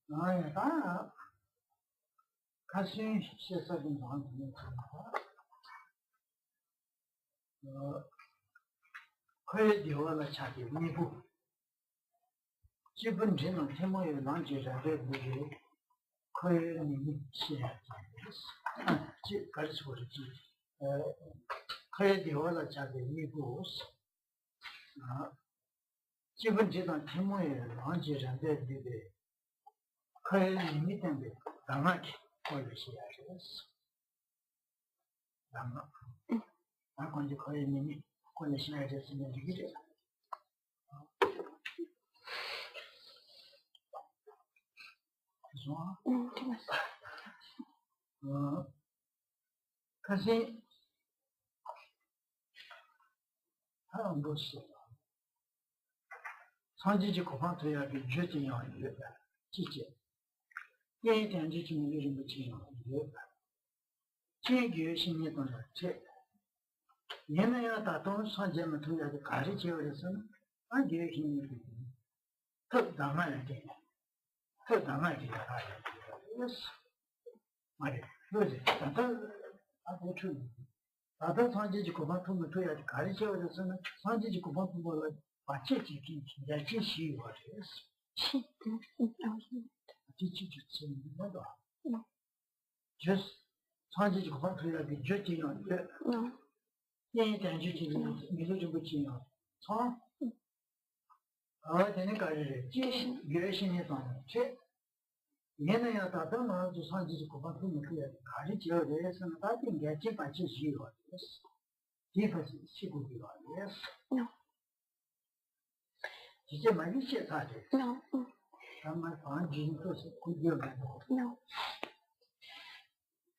다 가신 시설인 방법은 거의 되어라 차기 미국 기본 재능 테마에 난제자들 무리 거의 이미 시야지 가르쳐 버리지 거의 되어라 차기 미국 기본 재능 테마에 난제자들 무리 거의 이미 때문에 당하게 걸으셔야지 당하 아건지 거의 이미 걸으셔야지 쓰면 되겠죠. 그래서 하는 것이 선지지 고방토야 비주진이야 이게 지지 예된지 중에 이런 거 지요 이게 제교신이 돈을 제 얘네야 다돈 선제만 통해서 가르치어서는 안 교신이 더 남아야 돼. 더 남아야 돼. 그래서 말이야. 그러지. 아주 좀 다들 선지지 고방토면 돼야 가르치어서는 선지지 고방토를 같이 지키기 진짜 지시요. Just 선지지 고방토야 비주진이야. 예된지 중에 미루지 붙이요. 되는 거를 열심히 하는 제 얘네야 다들 말도 선지지 고방토면 돼야 가르치어서는 다른 게 같이 지시요. 디퍼스 시고기가 yes. 이제 많이 시작하지. 정말 반진도 구경하고.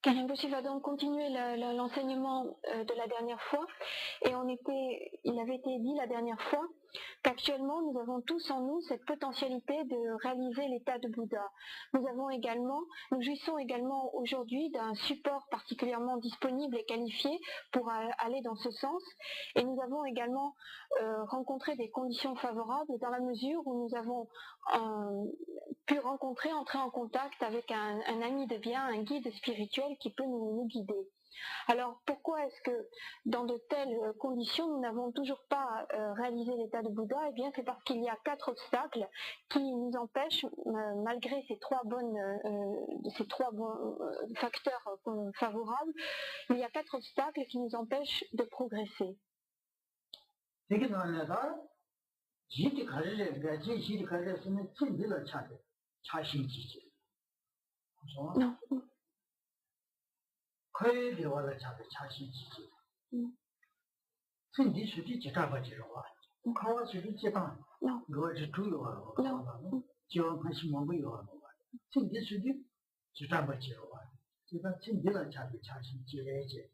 Karim Bossi va donc continuer l'enseignement de la dernière fois et il avait été dit la dernière fois qu'actuellement nous avons tous en nous cette potentialité de réaliser l'état de Bouddha. Nous jouissons également aujourd'hui d'un support particulièrement disponible et qualifié pour aller dans ce sens et nous avons également rencontré des conditions favorables dans la mesure où nous avons pu entrer en contact avec un ami de bien, un guide spirituel qui peut nous guider. Alors pourquoi est-ce que dans de telles conditions nous n'avons toujours pas réalisé l'état de Bouddha? Eh bien c'est parce qu'il y a 4 obstacles qui nous empêchent, malgré ces trois bons facteurs favorables, il y a 4 obstacles qui nous empêchent de progresser. Non. 거의 대화를 잡을 자신 있지. 근데 수지 지다버지로 와. 가와 수지 지다. 그것이 두려워. 저 다시 먹어요. 근데 수지 지다버지로 와. 제가 진짜로 잡을 자신 지레지.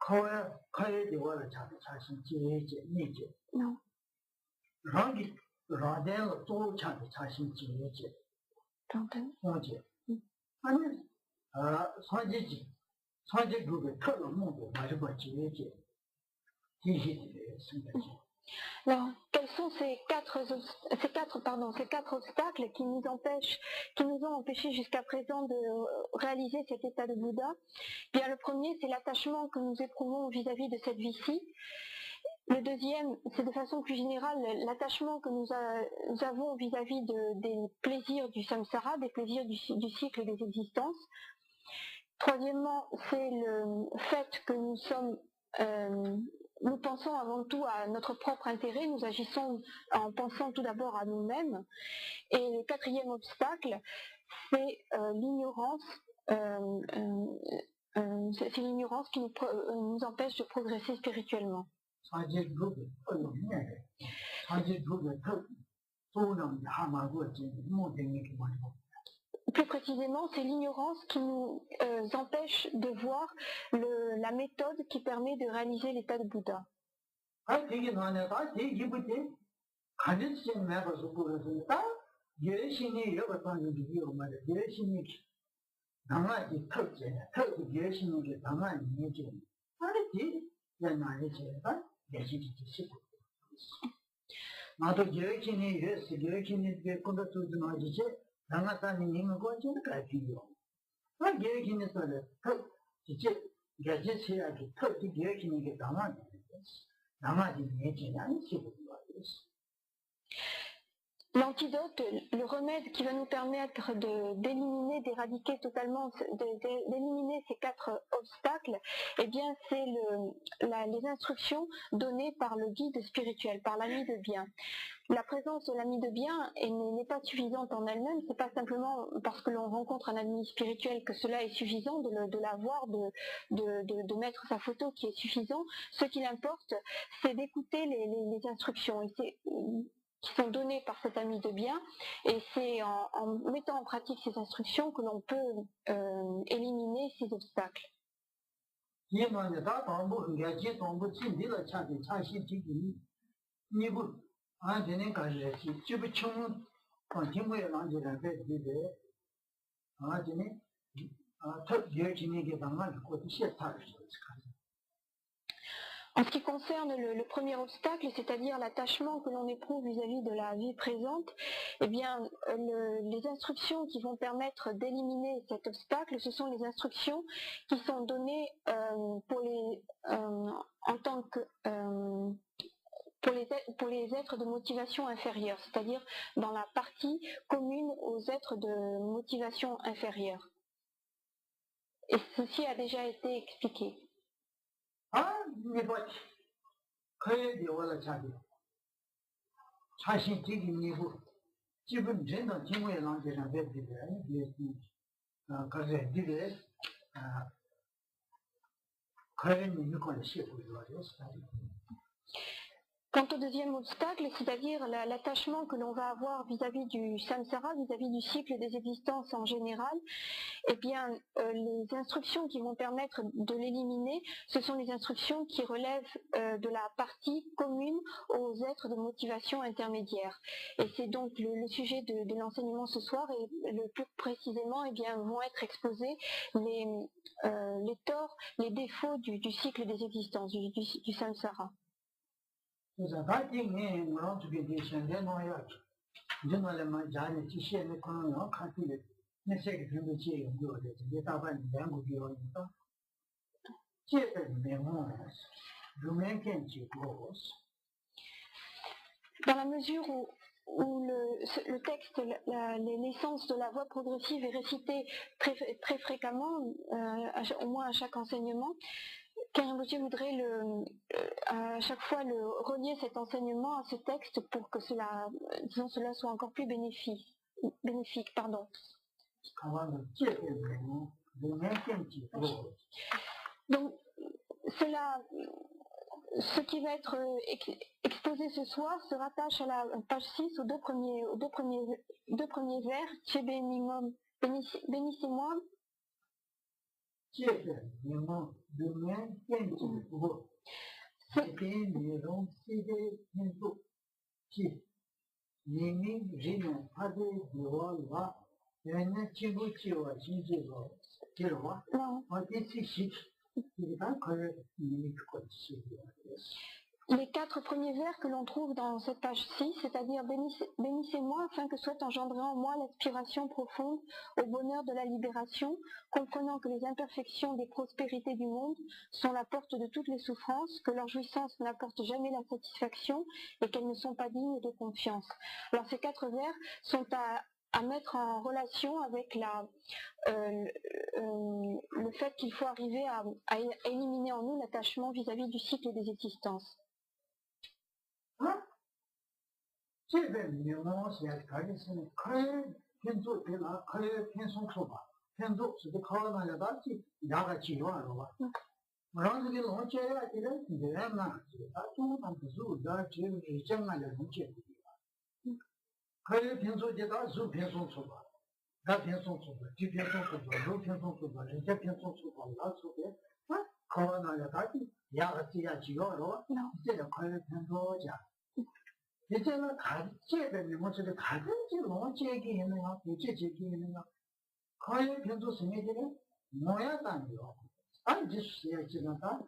거의 대화를 잡을 자신 지레지. 니지. 라데로 또 잡을 자신 지레지. 당근. 뭐지? 아니 선지지 Alors, quels sont ces quatre obstacles qui nous ont empêchés jusqu'à présent de réaliser cet état de Bouddha? Bien, le premier, c'est l'attachement que nous éprouvons vis-à-vis de cette vie-ci. Le deuxième, c'est de façon plus générale l'attachement que nous avons vis-à-vis des plaisirs du samsara, des plaisirs du cycle des existences. Troisièmement, c'est le fait que nous pensons avant tout à notre propre intérêt, nous agissons en pensant tout d'abord à nous-mêmes. Et le quatrième obstacle, c'est l'ignorance. C'est l'ignorance qui nous empêche de progresser spirituellement. Plus précisément, c'est l'ignorance qui nous empêche de voir la méthode qui permet de réaliser l'état de Bouddha. 나가다니 님은 거지 가지요. 아 계획이네 소리. 이제 가지세야기 특히 계획이네 게 남아지 내지 않는 식으로 말이지. L'antidote, le remède qui va nous permettre d'éliminer, d'éradiquer totalement, d'éliminer ces 4 obstacles, eh bien c'est les instructions données par le guide spirituel, par l'ami de bien. La présence de l'ami de bien n'est pas suffisante en elle-même, c'est pas simplement parce que l'on rencontre un ami spirituel que cela est suffisant de l'avoir, de mettre sa photo qui est suffisant. Ce qu'il importe, c'est d'écouter les instructions. Et qui sont données par cet ami de bien, et c'est en mettant en pratique ces instructions que l'on peut éliminer ces obstacles. En ce qui concerne le premier obstacle, c'est-à-dire l'attachement que l'on éprouve vis-à-vis de la vie présente, eh bien, les instructions qui vont permettre d'éliminer cet obstacle, ce sont les instructions qui sont données pour les êtres de motivation inférieure, c'est-à-dire dans la partie commune aux êtres de motivation inférieure. Et ceci a déjà été expliqué. Quant au deuxième obstacle, c'est-à-dire l'attachement que l'on va avoir vis-à-vis du samsara, vis-à-vis du cycle des existences en général, eh bien, les instructions qui vont permettre de l'éliminer, ce sont les instructions qui relèvent de la partie commune aux êtres de motivation intermédiaire. Et c'est donc le sujet de l'enseignement ce soir, et le plus précisément, eh bien, vont être exposés les torts, les défauts du cycle des existences, du samsara. Dans la mesure où le texte, l'essence de la voie progressive est récitée très fréquemment, au moins à chaque enseignement, Kenrinpoché voudrait à chaque fois relier cet enseignement à ce texte pour que cela soit encore plus bénéfique. Donc, ce qui va être exposé ce soir se rattache à la page 6, aux deux premiers vers. Tché Bénimum, bénissez-moi. Les 4 premiers vers que l'on trouve dans cette page 6, c'est-à-dire bénissez-moi afin que soit engendrée en moi l'aspiration profonde au bonheur de la libération, comprenant que les imperfections des prospérités du monde sont la porte de toutes les souffrances, que leurs jouissances n'apportent jamais la satisfaction et qu'elles ne sont pas dignes de confiance. Alors ces 4 vers sont à mettre en relation avec le fait qu'il faut arriver à éliminer en nous l'attachement vis-à-vis du cycle des existences. 이제는 가제되는 뭐저게 다든지 논제기 있는가 부제기 있는가 거의 변조 생애들은 모야다니요. 안 지수야 지나다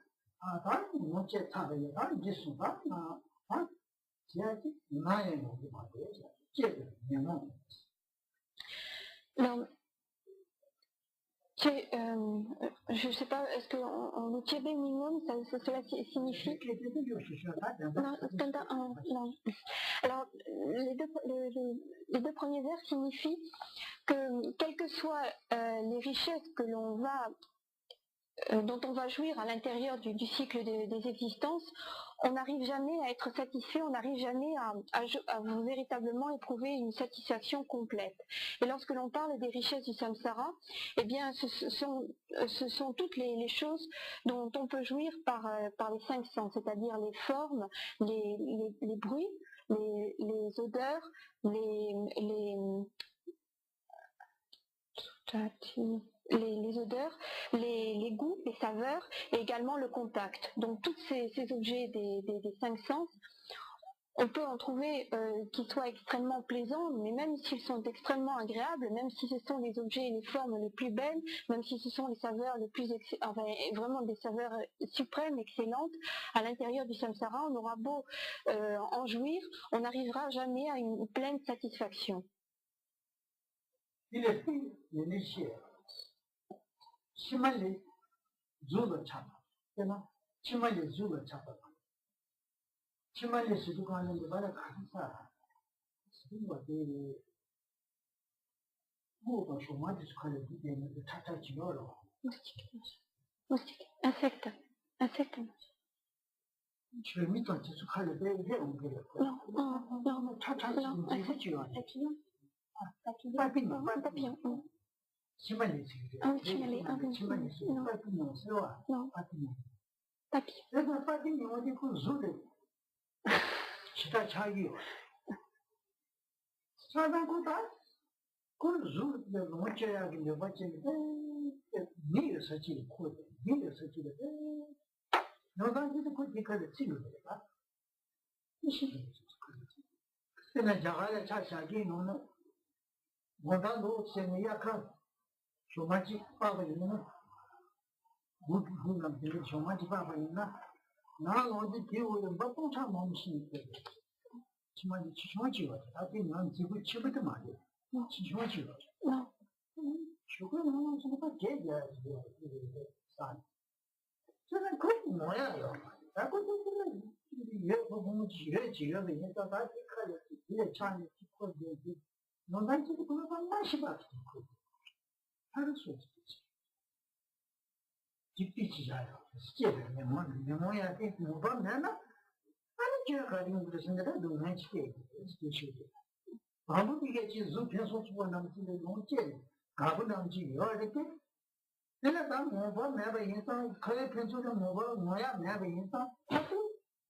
다른 문제 타는 다른 지수가 제야지 나의 목이 말이에요. 제대로 명언. Alors, je ne sais pas, est-ce que le tiebe minimum, cela signifie... Non. Alors, les deux premiers vers signifient que, quelles que soient les richesses que l'on va dont on va jouir à l'intérieur du cycle des existences, on n'arrive jamais à être satisfait, on n'arrive jamais à véritablement éprouver une satisfaction complète. Et lorsque l'on parle des richesses du samsara, eh bien, ce sont toutes les choses dont on peut jouir par les cinq sens, c'est-à-dire les formes, les bruits, les odeurs, les odeurs, les goûts, les saveurs et également le contact. Donc tous ces objets des cinq sens, on peut en trouver qui soient extrêmement plaisants, mais même s'ils sont extrêmement agréables, même si ce sont les objets et les formes les plus belles, même si ce sont les saveurs les plus vraiment des saveurs suprêmes, excellentes, à l'intérieur du samsara, on aura beau en jouir, on n'arrivera jamais à une pleine satisfaction. Chimali Zulu Chapa, you know, Chimali Zulu Chapa. Chimali Sudukan and the Barakasa, what they move on so much is called the Tata Chioro. Insecte. Je vais mettre un petit sucre de bébé, on peut le faire. Non, Tata Chioro. Papillon. Chimali, Chimali, papillon, c'est vrai. Non. Papillon. Papillon. Le papillon, on dit que Zulu. Chita Chayu. Ça va quoi? Quand Zulu, le moitié avec le moitié, ni le sachet, ni le sachet. Non, dans le coup, il y a le signe. C'est la jarre, ça, non. Mondando, c'est une yaka. Shomaji, Papa, you know. Good food of the Shomaji Papa, you know. Now, on the deal with the bubble time on machine. Chimachi, I think I'm too cheap at the money. Chimachi. No. Sugar, no, it's about dead, son. So I couldn't know. I couldn't you have a moment you have in the color, the Chinese people, no, that's the good of my ship. Tipicizato, schieve, memoria che non va bene, ma non c'è che in questo senso non c'è che Babu che ci sono penso su una non c'è, Babu non ci io che nella dama va me va in sta che penso che non ya me va in sta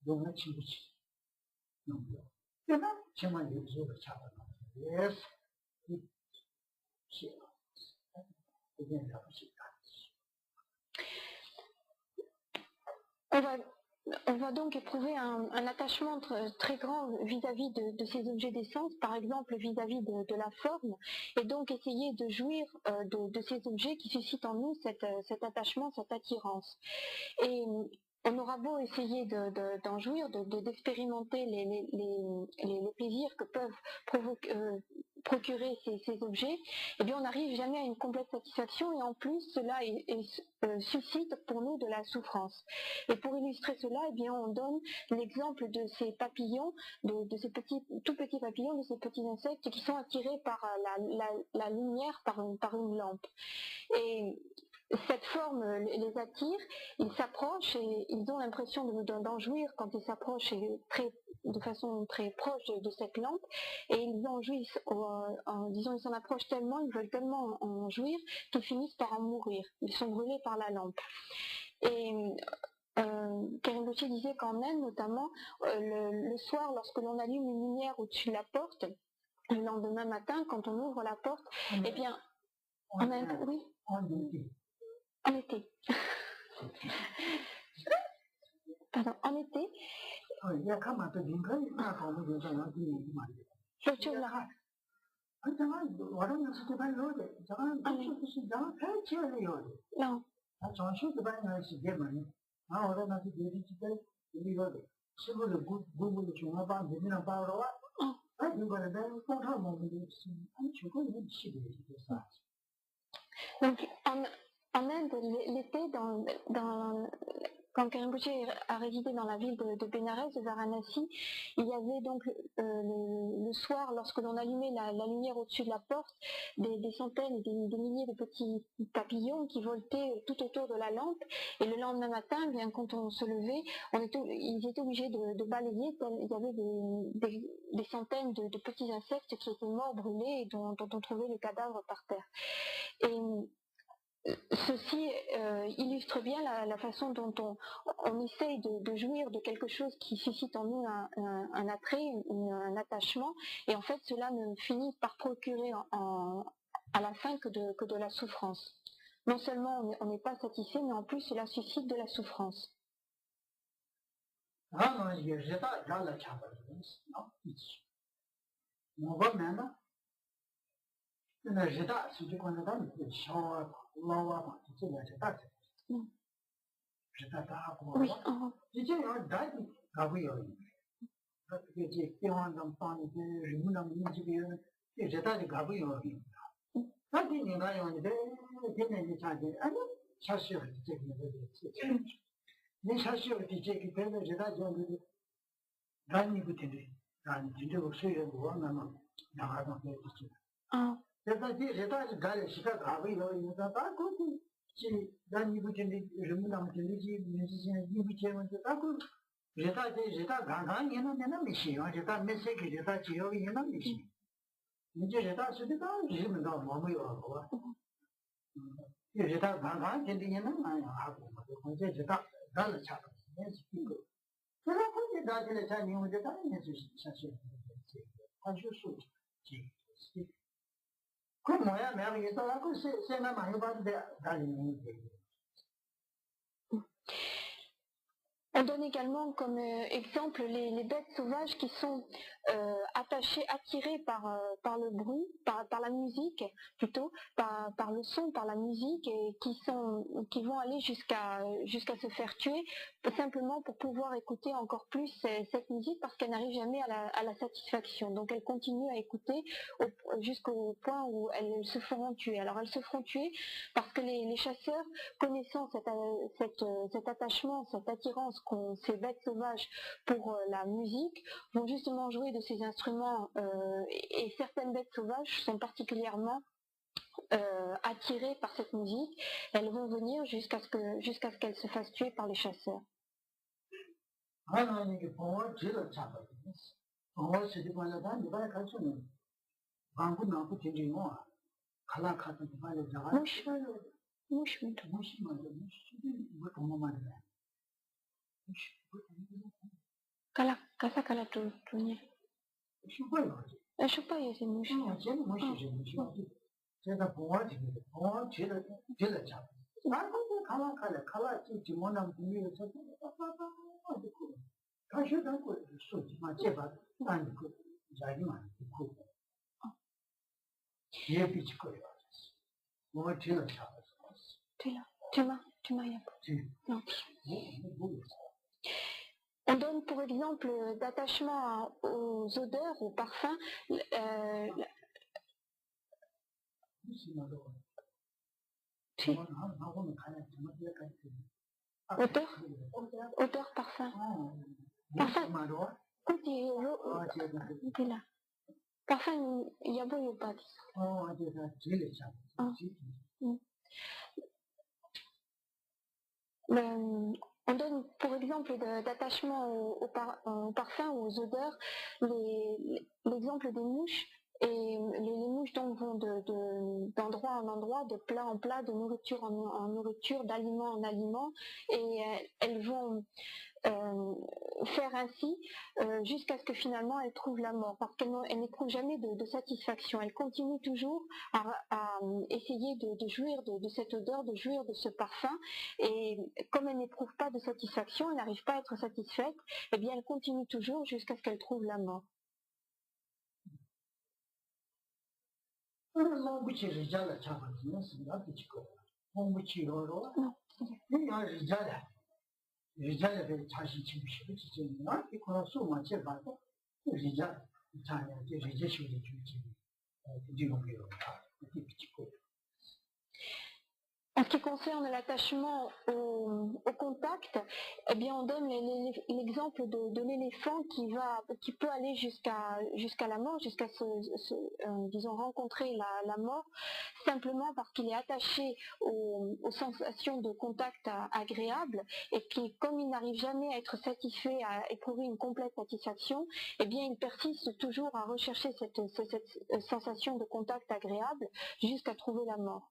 non ci non io no c'è mai di solo ciao yes sì On va donc éprouver un attachement très grand vis-à-vis de ces objets d'essence, par exemple vis-à-vis de la forme, et donc essayer de jouir de ces objets qui suscitent en nous cet attachement, cette attirance. Et on aura beau essayer d'en jouir, d'expérimenter les plaisirs que peuvent procurer ces objets, eh bien on n'arrive jamais à une complète satisfaction et en plus cela suscite pour nous de la souffrance. Et pour illustrer cela, eh bien on donne l'exemple de ces papillons, de ces tout petits papillons, de ces petits insectes qui sont attirés par la lumière, par une lampe. Et cette forme les attire, ils s'approchent et ils ont l'impression d'en jouir quand ils s'approchent de façon très proche de cette lampe, et ils en jouissent, ils s'en approchent tellement, ils veulent tellement en jouir qu'ils finissent par en mourir, ils sont brûlés par la lampe. Et Karimbochi disait qu'en Inde notamment, le soir lorsque l'on allume une lumière au-dessus de la porte, le lendemain matin quand on ouvre la porte, eh bien en Inde, oui. En été. Pardon, en été. Donc en Inde, l'été, quand Rinpoche a résidé dans la ville de Bénarès, de Varanasi, il y avait donc le soir, lorsque l'on allumait la lumière au-dessus de la porte, des centaines et des milliers de petits papillons qui voltaient tout autour de la lampe. Et le lendemain matin, bien, quand on se levait, ils étaient obligés de balayer. Il y avait des centaines de petits insectes qui étaient morts, brûlés, et dont on trouvait les cadavres par terre. Et ceci illustre bien la façon dont on essaye de jouir de quelque chose qui suscite en nous un attrait, un attachement, et en fait cela ne finit par procurer à la fin que de la souffrance. Non seulement on n'est pas satisfait, mais en plus cela suscite de la souffrance. On donne également comme exemple les bêtes sauvages qui sont attachées, attirées par le bruit, par la musique plutôt, par le son, par la musique, et qui vont aller jusqu'à se faire tuer, simplement pour pouvoir écouter encore plus cette musique, parce qu'elle n'arrive jamais à la satisfaction. Donc elles continuent à écouter jusqu'au point où elles se feront tuer. Alors elles se feront tuer parce que les chasseurs, connaissant cet attachement, cette attirance qu'ont ces bêtes sauvages pour la musique, vont justement jouer de ces instruments, et certaines bêtes sauvages sont particulièrement attirées par cette musique. Elles vont venir jusqu'à ce qu'elles se fassent tuer par les chasseurs. On donne pour exemple d'attachement aux odeurs, aux parfums, odeur, parfum. Parfum, il y a beau pas. On donne pour exemple d'attachement aux parfums ou aux odeurs l'exemple des mouches. Et les mouches donc vont d'endroit en endroit, de plat en plat, de nourriture en nourriture, d'aliment en aliment, et elles vont faire ainsi jusqu'à ce que finalement elles trouvent la mort, parce qu'elles n'éprouvent jamais de satisfaction. Elles continuent toujours à essayer de jouir de cette odeur, de jouir de ce parfum, et comme elles n'éprouvent pas de satisfaction, elles n'arrivent pas à être satisfaites, et bien elles continuent toujours jusqu'à ce qu'elles trouvent la mort. Non. En ce qui concerne l'attachement au contact, eh bien on donne l'exemple de l'éléphant qui peut aller jusqu'à la mort, jusqu'à disons rencontrer la mort, simplement parce qu'il est attaché aux sensations de contact agréables, et puis comme il n'arrive jamais à être satisfait, à éprouver une complète satisfaction, eh bien il persiste toujours à rechercher cette sensation de contact agréable jusqu'à trouver la mort.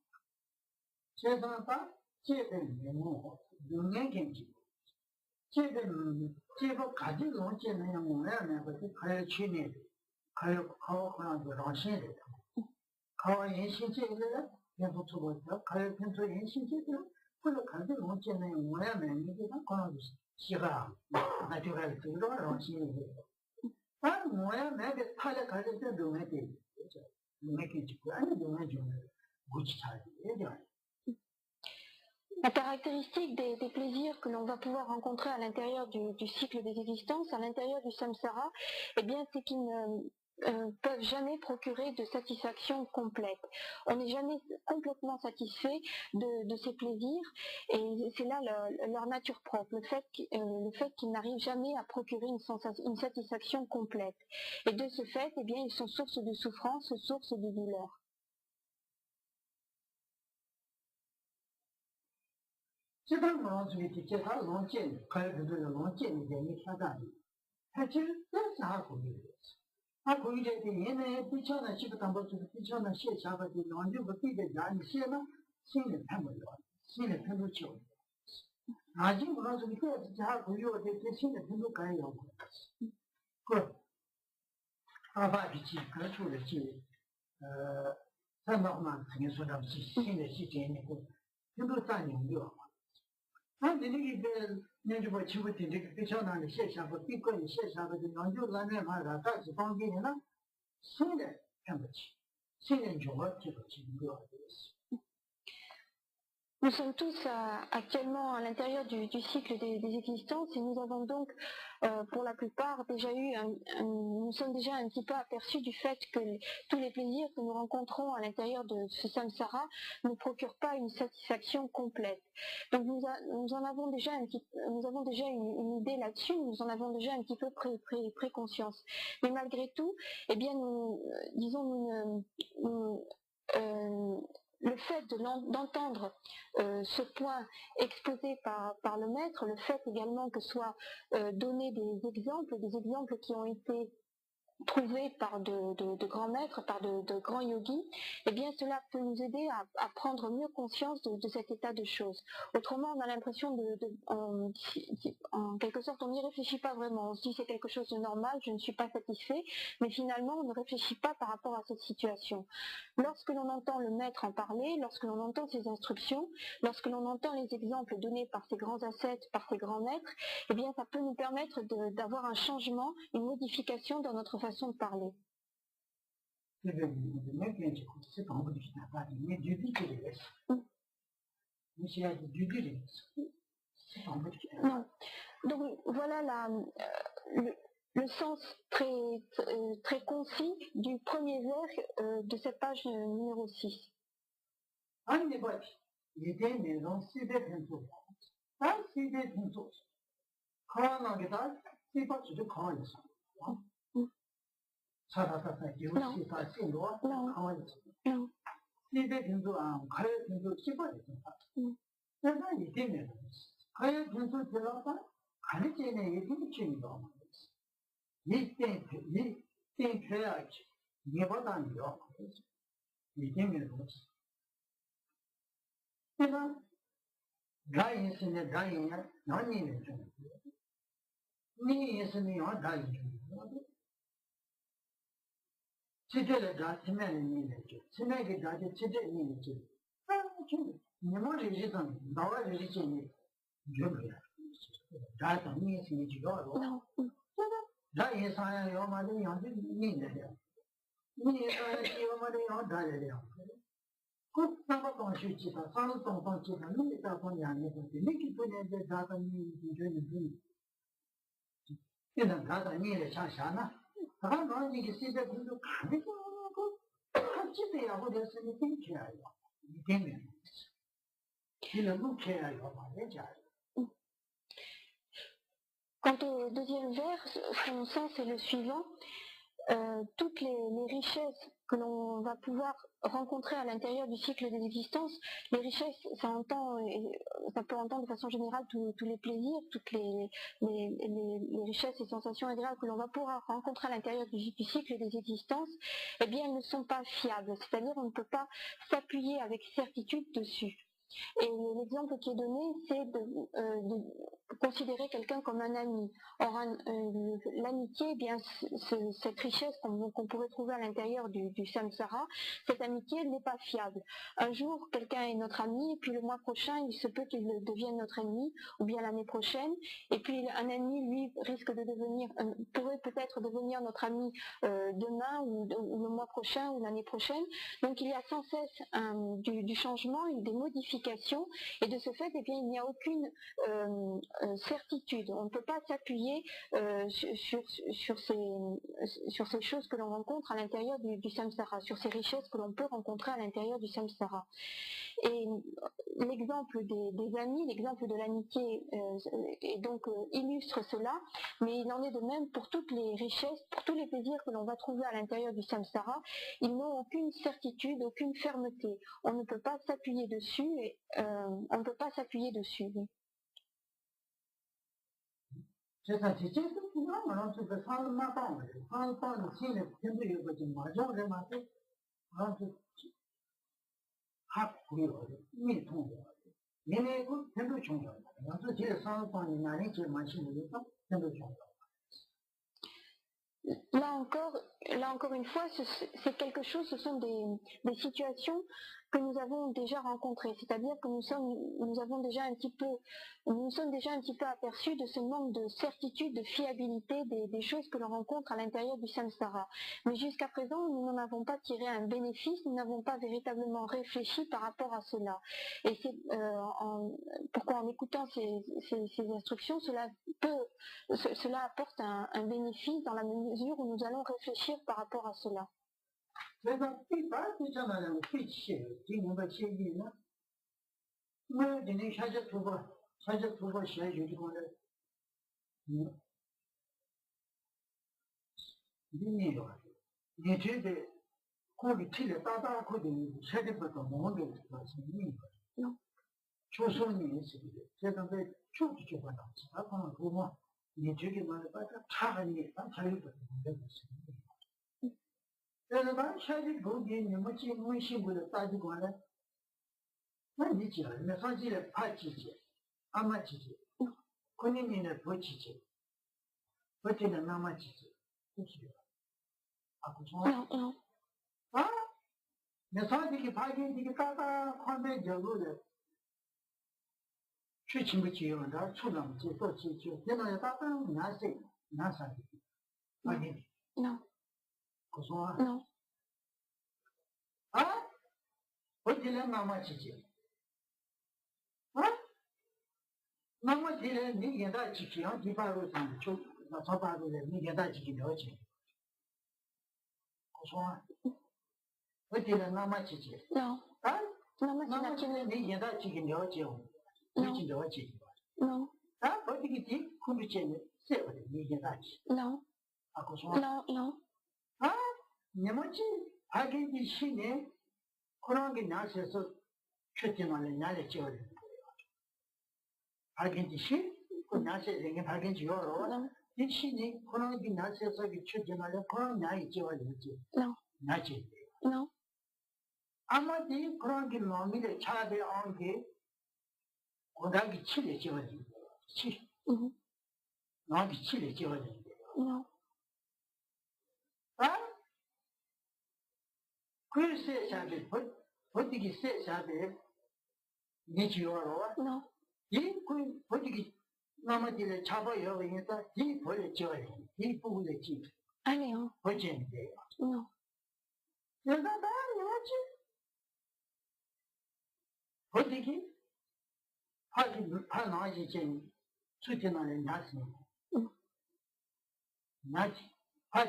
La caractéristique des plaisirs que l'on va pouvoir rencontrer à l'intérieur du cycle des existences, à l'intérieur du samsara, eh bien, c'est qu'ils ne peuvent jamais procurer de satisfaction complète. On n'est jamais complètement satisfait de ces plaisirs, et c'est là leur nature propre, le fait qu'ils n'arrivent jamais à procurer une satisfaction complète. Et de ce fait, eh bien, ils sont source de souffrance, source de douleur. Nous sommes tous actuellement à l'intérieur du cycle des existences, et nous avons donc pour la plupart déjà nous sommes déjà un petit peu aperçus du fait que tous les plaisirs que nous rencontrons à l'intérieur de ce samsara ne procurent pas une satisfaction complète. Donc nous avons déjà une idée là-dessus, nous en avons déjà un petit peu pris conscience. Mais malgré tout, eh bien le fait d'entendre ce point exposé par le maître, le fait également que soient donnés des exemples qui ont été trouvés par de grands maîtres, par de grands yogis, eh bien cela peut nous aider à prendre mieux conscience de cet état de choses. Autrement, on a l'impression en quelque sorte, on n'y réfléchit pas vraiment. On se dit c'est quelque chose de normal, je ne suis pas satisfait, mais finalement on ne réfléchit pas par rapport à cette situation. Lorsque l'on entend le maître en parler, lorsque l'on entend ses instructions, lorsque l'on entend les exemples donnés par ces grands ascètes, par ces grands maîtres, eh bien ça peut nous permettre d'avoir un changement, une modification dans notre façon de parler. Non. Donc voilà le sens très concis du premier vers de cette page numéro 6. Quant au deuxième vers, son sens est le suivant. Toutes les richesses que l'on va pouvoir rencontrer à l'intérieur du cycle des existences, les richesses, ça peut entendre de façon générale tous les plaisirs, toutes les richesses et sensations agréables que l'on va pouvoir rencontrer à l'intérieur du cycle des existences, eh bien elles ne sont pas fiables, c'est-à-dire on ne peut pas s'appuyer avec certitude dessus. Et l'exemple qui est donné, c'est de considérer quelqu'un comme un ami. Or, l'amitié, eh bien, cette richesse qu'on pourrait trouver à l'intérieur du samsara, cette amitié n'est pas fiable. Un jour, quelqu'un est notre ami, et puis le mois prochain, il se peut qu'il devienne notre ennemi, ou bien l'année prochaine, et puis un ennemi, lui, pourrait peut-être devenir notre ami demain, ou le mois prochain, ou l'année prochaine. Donc, il y a sans cesse du changement et des modifications. Et de ce fait, eh bien, il n'y a aucune certitude. On ne peut pas s'appuyer sur ces choses que l'on rencontre à l'intérieur du samsara, sur ces richesses que l'on peut rencontrer à l'intérieur du samsara. Et l'exemple des amis, l'exemple de l'amitié illustre cela, mais il en est de même pour toutes les richesses, pour tous les plaisirs que l'on va trouver à l'intérieur du samsara. Ils n'ont aucune certitude, aucune fermeté. On ne peut pas s'appuyer dessus. On ne peut pas s'appuyer dessus. Oui. Là encore une fois, c'est quelque chose, ce sont des situations que nous avons déjà rencontrées, c'est-à-dire que nous sommes déjà un petit peu aperçus de ce manque de certitude, de fiabilité des choses que l'on rencontre à l'intérieur du samsara. Mais jusqu'à présent, nous n'en avons pas tiré un bénéfice, nous n'avons pas véritablement réfléchi par rapport à cela. Et c'est pourquoi en écoutant ces instructions, cela apporte un bénéfice dans la mesure où nous allons réfléchir par rapport à cela. Non,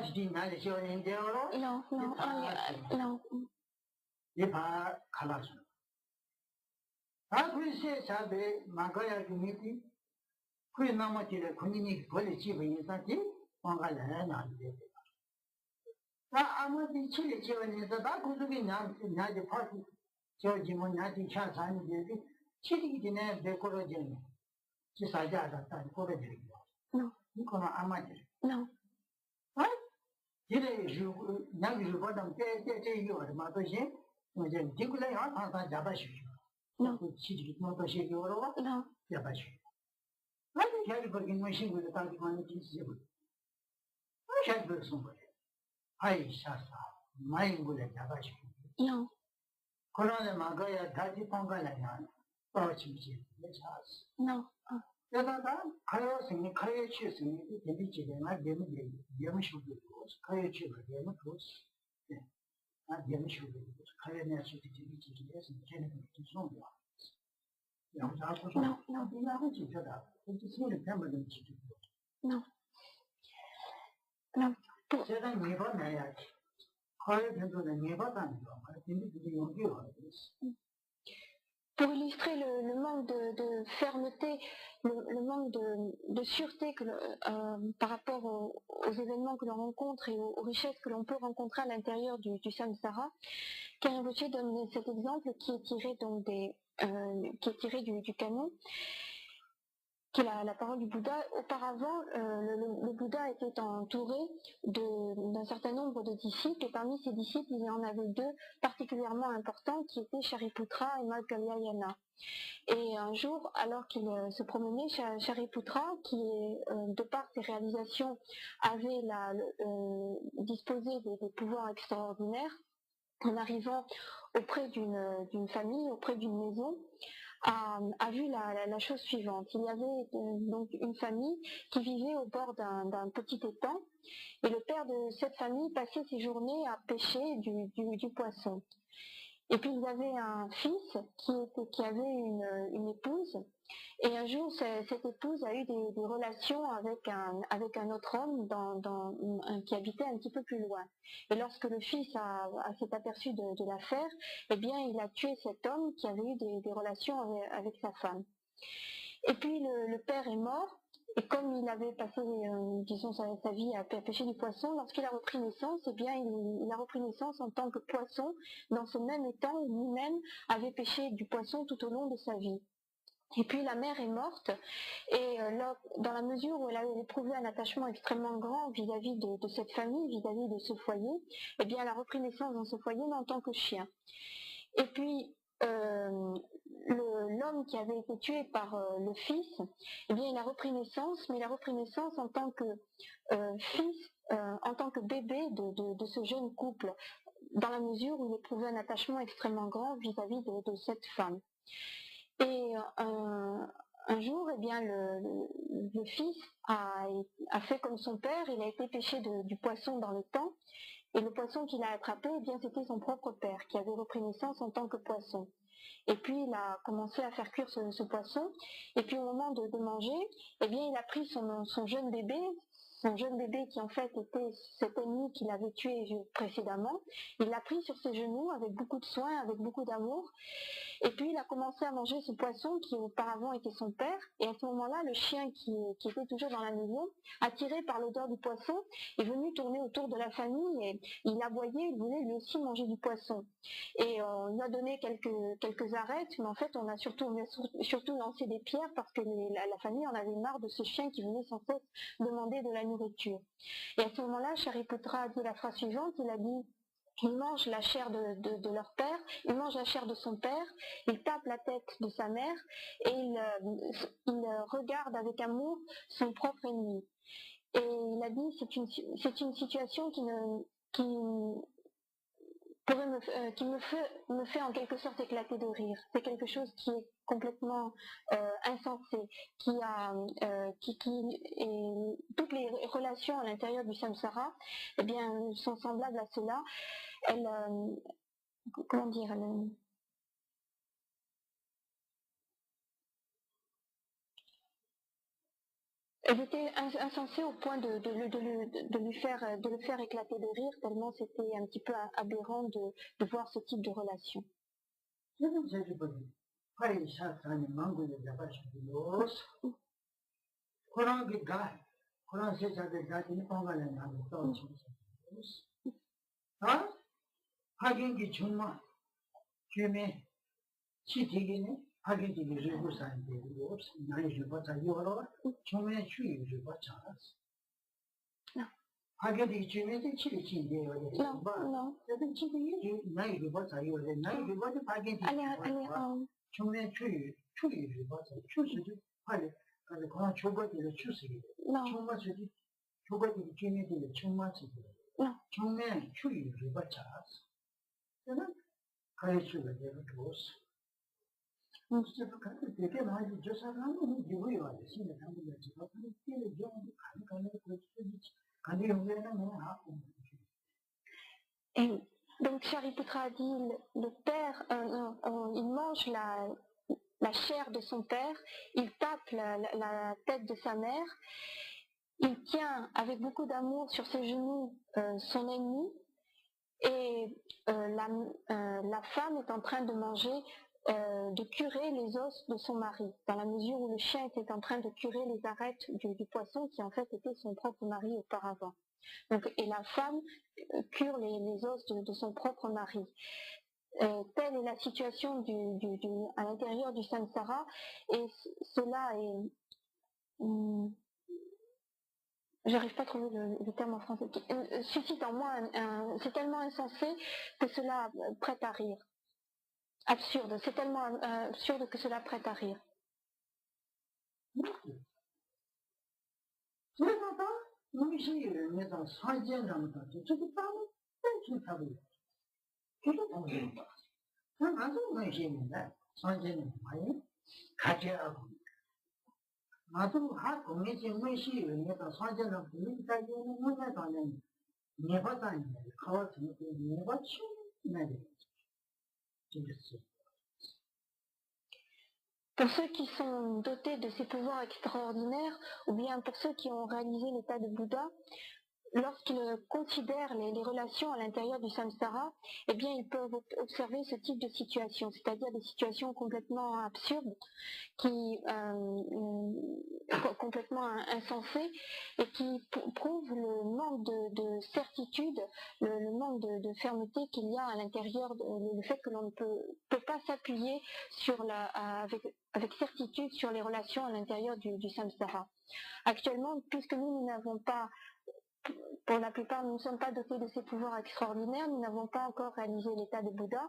non, non. Il va Kalasu. Après, ça avait Magaya Unity. Puis, Namatile, communique politique et santé, on va la I'm the Chile Chile, the back of the Nadi Party, George Monati Chance, Chile didn't have decoration. Just I got that time for a drink. No. You can imagine. No. What? Did you young bottom you or Matoje? Was a particular on Jabashi. No. Chili Motoshi or no. Jabashi. Why did you have a machine with the Taliban? I shall do somebody. I shall mine with a Jabashi. No. Corona Magaya, Tati Pongalana, or Chimchi, let's ask. No. Yadada, Kayos and Kayachus and the beach, and I didn't get Yamashu because Kayachu, Yamakos, not Yamashu, Kayanas to the beach, and Kennedy to some no, no, no. No. Pour illustrer le manque de fermeté, le manque de sûreté par rapport aux événements que l'on rencontre et aux richesses que l'on peut rencontrer à l'intérieur du samsara, Karen Rinpoché donne cet exemple qui est tiré donc du canon, qui est la parole du Bouddha. Auparavant, le Bouddha était entouré d'un certain nombre de disciples, et parmi ces disciples, il y en avait deux particulièrement importants, qui étaient Shariputra et Moggallana. Et un jour, alors qu'il se promenait, Shariputra, qui de par ses réalisations avait disposé des pouvoirs extraordinaires, en arrivant auprès d'une famille, auprès d'une maison, a vu la chose suivante. Il y avait donc une famille qui vivait au bord d'un petit étang, et le père de cette famille passait ses journées à pêcher du poisson. Et puis il avait un fils qui avait une épouse, et un jour cette épouse a eu des relations avec un autre homme qui habitait un petit peu plus loin. Et lorsque le fils s'est aperçu de l'affaire, eh bien il a tué cet homme qui avait eu des relations avec sa femme. Et puis le père est mort. Et comme il avait passé, disons, sa vie à pêcher du poisson, lorsqu'il a repris naissance, eh bien, il a repris naissance en tant que poisson dans ce même étang où lui-même avait pêché du poisson tout au long de sa vie. Et puis la mère est morte, et dans la mesure où elle a éprouvé un attachement extrêmement grand vis-à-vis de cette famille, vis-à-vis de ce foyer, eh bien, elle a repris naissance dans ce foyer, mais en tant que chien. Et puis, l'homme qui avait été tué par le fils, eh bien, il a repris naissance, mais il a repris naissance en tant que fils, en tant que bébé de ce jeune couple, dans la mesure où il éprouvait un attachement extrêmement grand vis-à-vis de cette femme. Et un jour, eh bien, le fils a fait comme son père, il a été pêcher du poisson dans le temps, et le poisson qu'il a attrapé, eh bien, c'était son propre père qui avait repris naissance en tant que poisson. Et puis il a commencé à faire cuire ce poisson, et puis au moment de manger, eh bien, il a pris son jeune bébé qui en fait était cet ennemi qu'il avait tué précédemment, il l'a pris sur ses genoux avec beaucoup de soin, avec beaucoup d'amour, et puis il a commencé à manger ce poisson qui auparavant était son père, et à ce moment-là, le chien qui était toujours dans la maison, attiré par l'odeur du poisson, est venu tourner autour de la famille, et il aboyait, il voulait lui aussi manger du poisson. Et on lui a donné quelques arêtes, mais en fait on a surtout lancé des pierres parce que la famille en avait marre de ce chien qui venait sans cesse demander de la nourriture. Et à ce moment-là, Shariputra a dit la phrase suivante, il a dit: ils mangent la chair de leur père, ils mangent la chair de son père, ils tapent la tête de sa mère, et il regarde avec amour son propre ennemi. Et il a dit, c'est une situation qui me fait en quelque sorte éclater de rire. C'est quelque chose qui est complètement insensé, et toutes les relations à l'intérieur du samsara, eh bien, sont semblables à cela. Comment dire, Elles étaient insensées au point de le faire éclater de rire, tellement c'était un petit peu aberrant de voir ce type de relation. 하게되게 되고 사는데 없어. 나이 주바자 요로 처음에 추이 주바자. 하게되게 주면서 치리치인데 어디 봐. 그래서 치리 나이 주바자 요로 나이 주바자 하게되게 처음에 추이 주바자 추시도 빨리 그래서 그런 조거들을 추시게. 처음에 조거들이 주면서 처음에 처음에 추이 주바자. 그러나 가르치게 되는 것이 Et donc Shariputra a dit, le père, il mange la chair de son père, il tape la tête de sa mère, il tient avec beaucoup d'amour sur ses genoux son ennemi, et la femme est en train de manger, de curer les os de son mari, dans la mesure où le chien était en train de curer les arêtes du poisson qui en fait était son propre mari auparavant. Donc, et la femme cure les os de son propre mari. Telle est la situation à l'intérieur du samsara, et cela est... j'arrive pas à trouver le terme en français, suscite en moi c'est tellement insensé que cela prête à rire. Absurde, c'est tellement absurde que cela prête à rire. Pour ceux qui sont dotés de ces pouvoirs extraordinaires, ou bien pour ceux qui ont réalisé l'état de Bouddha, lorsqu'ils considèrent les relations à l'intérieur du samsara, eh bien ils peuvent observer ce type de situation, c'est-à-dire des situations complètement absurdes, complètement insensées, et qui prouvent le manque de certitude, le manque de fermeté qu'il y a à l'intérieur, le fait que l'on ne peut pas s'appuyer avec certitude sur les relations à l'intérieur du samsara. Actuellement, puisque nous n'avons pas, pour la plupart, nous ne sommes pas dotés de ces pouvoirs extraordinaires, nous n'avons pas encore réalisé l'état de Bouddha,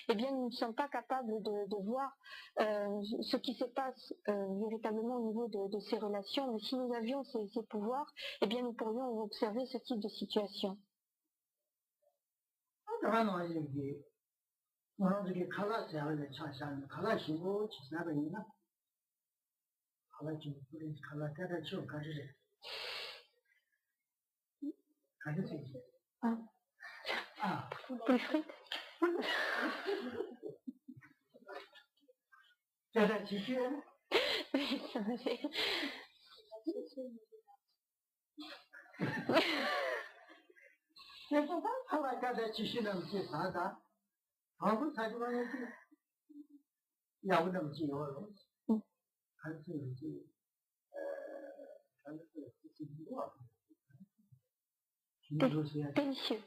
eh bien nous ne sommes pas capables de voir ce qui se passe véritablement au niveau de ces relations, mais si nous avions ces pouvoirs, eh bien nous pourrions observer ce type de situation. Plus frites. Oui, ça me fait. Délicieux.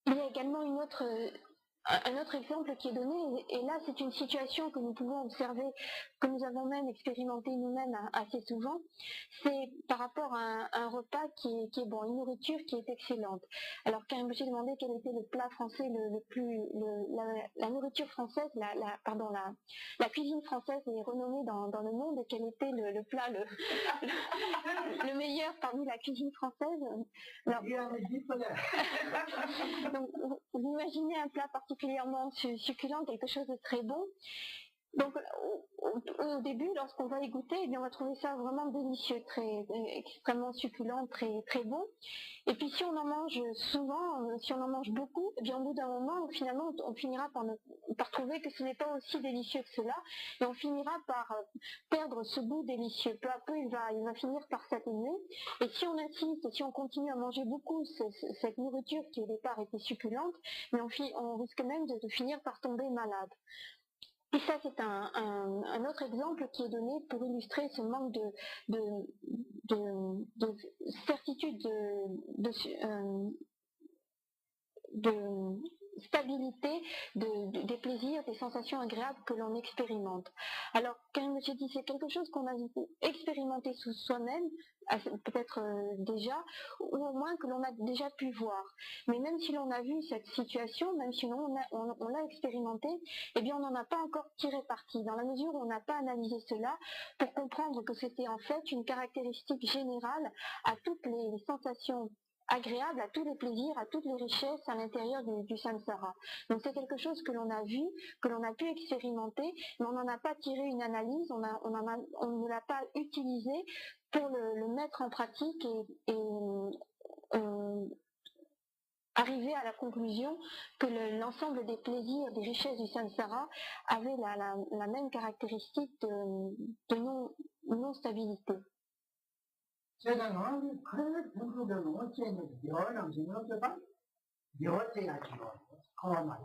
Il y a également un autre exemple qui est donné, et là c'est une situation que nous pouvons observer, que nous avons même expérimenté nous-mêmes assez souvent, c'est par rapport à un repas qui est bon, une nourriture qui est excellente. Alors quand je me suis demandé quel était le plat français la nourriture française, la cuisine française est renommée dans le monde, et quel était le plat le meilleur parmi la cuisine française. Alors, donc, vous imaginez un plat particulièrement succulent, quelque chose de très bon. Donc au début, lorsqu'on va y goûter, eh bien, on va trouver ça vraiment délicieux, extrêmement succulent, très, très bon. Et puis si on en mange souvent, si on en mange beaucoup, eh bien, au bout d'un moment, finalement, on finira par trouver que ce n'est pas aussi délicieux que cela, et on finira par perdre ce goût délicieux. Peu à peu, il va finir par s'atténuer. Et si on insiste, si on continue à manger beaucoup cette nourriture qui au départ était succulente, mais on risque même de finir par tomber malade. Et ça, c'est un autre exemple qui est donné pour illustrer ce manque de certitude, de stabilité des plaisirs, des sensations agréables que l'on expérimente. Alors, quand je me suis dit, c'est quelque chose qu'on a expérimenté sous soi-même, peut-être déjà, ou au moins que l'on a déjà pu voir. Mais même si l'on a vu cette situation, même si on l'a expérimenté, eh bien on n'en a pas encore tiré parti, dans la mesure où on n'a pas analysé cela pour comprendre que c'était en fait une caractéristique générale à toutes les sensations agréable, à tous les plaisirs, à toutes les richesses à l'intérieur du samsara. Donc c'est quelque chose que l'on a vu, que l'on a pu expérimenter, mais on n'en a pas tiré une analyse, on ne l'a pas utilisé pour le mettre en pratique et arriver à la conclusion que l'ensemble des plaisirs, des richesses du samsara avaient la même caractéristique de non-stabilité. 세상은 그런 공부되는 어째는 여랑 지금 어쩌다 여태야지 거만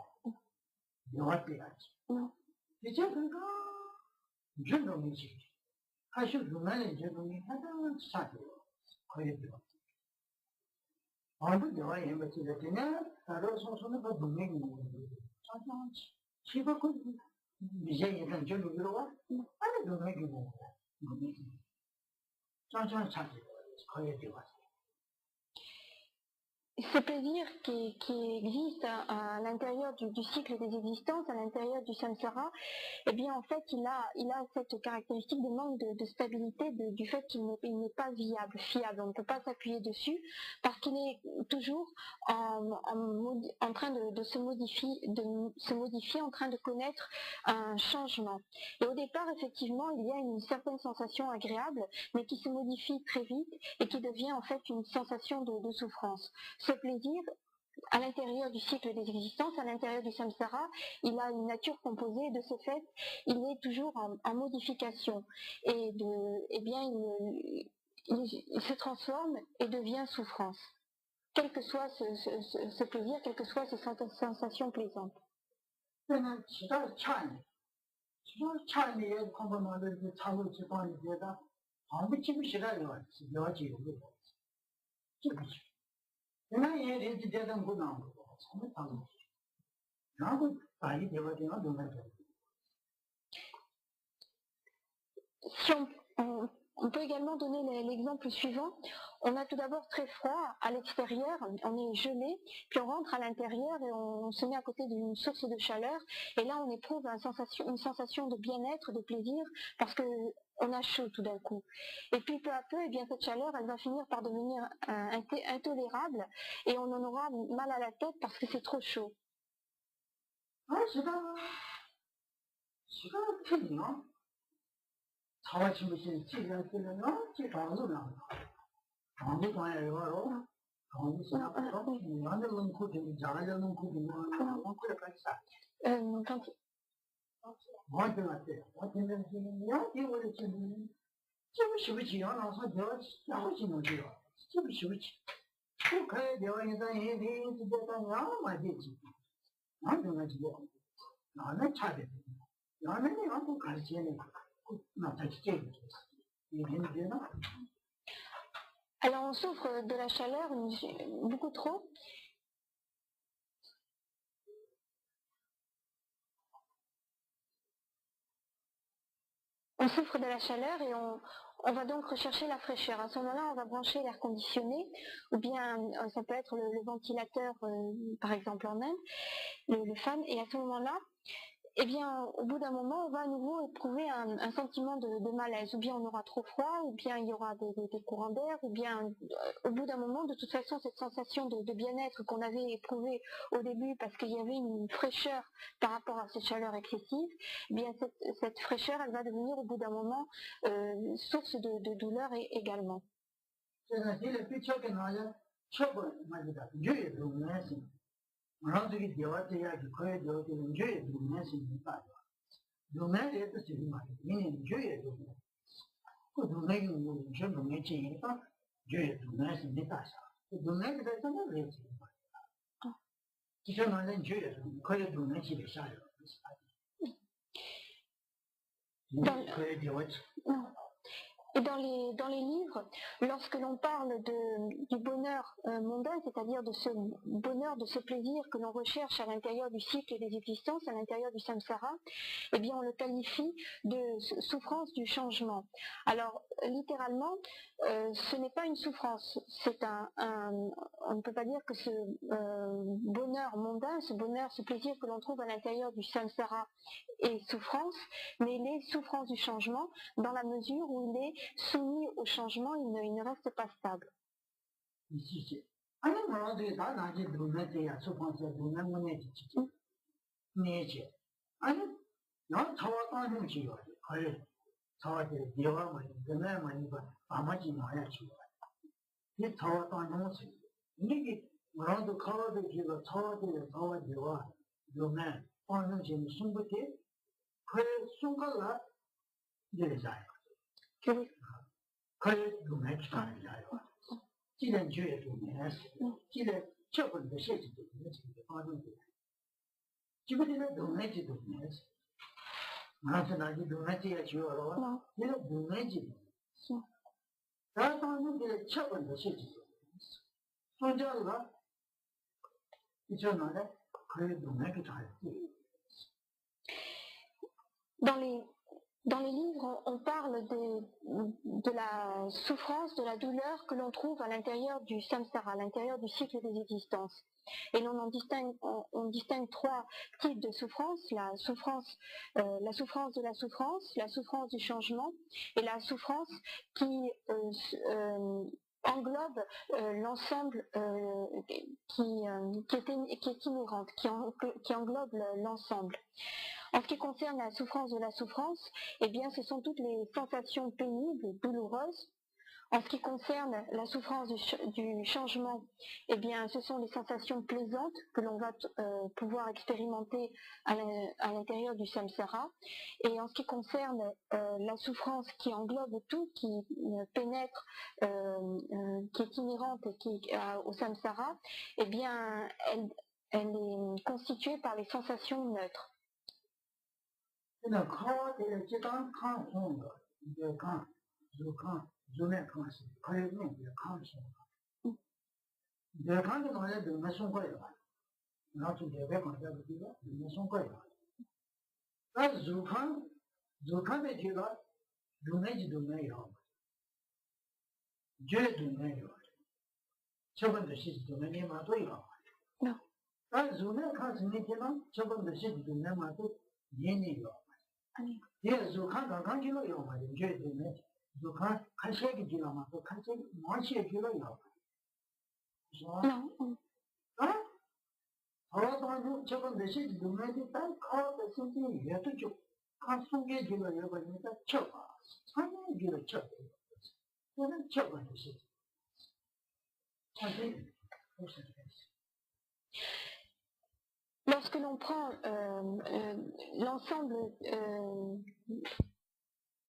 여태야지 이제 그가 준비지 사실 그만은 이제 그게 하다는 사실 거의 되어 아무 여에 뭐지가 되냐 다른 소소는 그 분명히 자장 집어 그 이제 이런 줄로 들어와 아니 분명히 뭐 Ce plaisir qui existe à l'intérieur du cycle des existences, à l'intérieur du samsara, eh bien en fait il a cette caractéristique de manque de stabilité, du fait qu'il n'est pas fiable, on ne peut pas s'appuyer dessus parce qu'il est toujours en train de se modifier, en train de connaître un changement. Et au départ effectivement il y a une certaine sensation agréable, mais qui se modifie très vite et qui devient en fait une sensation de souffrance. Ce plaisir, à l'intérieur du cycle des existences, à l'intérieur du samsara, il a une nature composée, de ce fait, il est toujours en modification. Et bien, il se transforme et devient souffrance. Quel que soit ce plaisir, quelle que soit ces sensations plaisantes. Si on peut également donner l'exemple suivant. On a tout d'abord très froid à l'extérieur, on est gelé, puis on rentre à l'intérieur et on se met à côté d'une source de chaleur, et là on éprouve une sensation de bien-être, de plaisir, parce qu'on a chaud tout d'un coup. Et puis peu à peu, eh bien, cette chaleur, elle va finir par devenir intolérable, et on en aura mal à la tête parce que c'est trop chaud. Alors on souffre de la chaleur beaucoup trop. on souffre de la chaleur et on va donc rechercher la fraîcheur. À ce moment-là, on va brancher l'air conditionné, ou bien ça peut être le ventilateur, par exemple en Inde, le fan, et à ce moment-là, eh bien, au bout d'un moment, on va à nouveau éprouver un sentiment de malaise. Ou bien on aura trop froid, ou bien il y aura des courants d'air, ou bien au bout d'un moment, de toute façon, cette sensation de bien-être qu'on avait éprouvée au début parce qu'il y avait une fraîcheur par rapport à cette chaleur excessive, eh bien cette fraîcheur, elle va devenir au bout d'un moment source de douleur également. Marandiki devate yaki koye devate njoye dume si nipa yo. Dume yeto si nima yo, mini njoye dume. Ko dume ki njo dume chi nipa, njoye dume si nipa sa. Dume ki data na re si nipa yo. Kisho nale njoye dume, koye dume chi le sha yo. Koye devate. Et dans les livres, lorsque l'on parle du bonheur mondain, c'est-à-dire de ce bonheur, de ce plaisir que l'on recherche à l'intérieur du cycle des existences, à l'intérieur du samsara, eh bien on le qualifie de souffrance du changement. Alors littéralement, ce n'est pas une souffrance, c'est on ne peut pas dire que ce bonheur mondain, ce bonheur, ce plaisir que l'on trouve à l'intérieur du samsara est souffrance, mais il est souffrance du changement dans la mesure où il est soumis au changement, il ne reste pas stable. Dans les livres, on parle de la souffrance, de la douleur que l'on trouve à l'intérieur du samsara, à l'intérieur du cycle des existences. Et on distingue trois types de souffrance, la souffrance de la souffrance du changement et la souffrance qui englobe l'ensemble qui est inhérente, qui englobe l'ensemble. En ce qui concerne la souffrance de la souffrance, eh bien, ce sont toutes les sensations pénibles, douloureuses. En ce qui concerne la souffrance du changement, eh bien, ce sont les sensations plaisantes que l'on va pouvoir expérimenter à l'intérieur du samsara. Et en ce qui concerne la souffrance qui englobe tout, qui pénètre, qui est inhérente au samsara, eh bien, elle est constituée par les sensations neutres. Lorsque l'on prend l'ensemble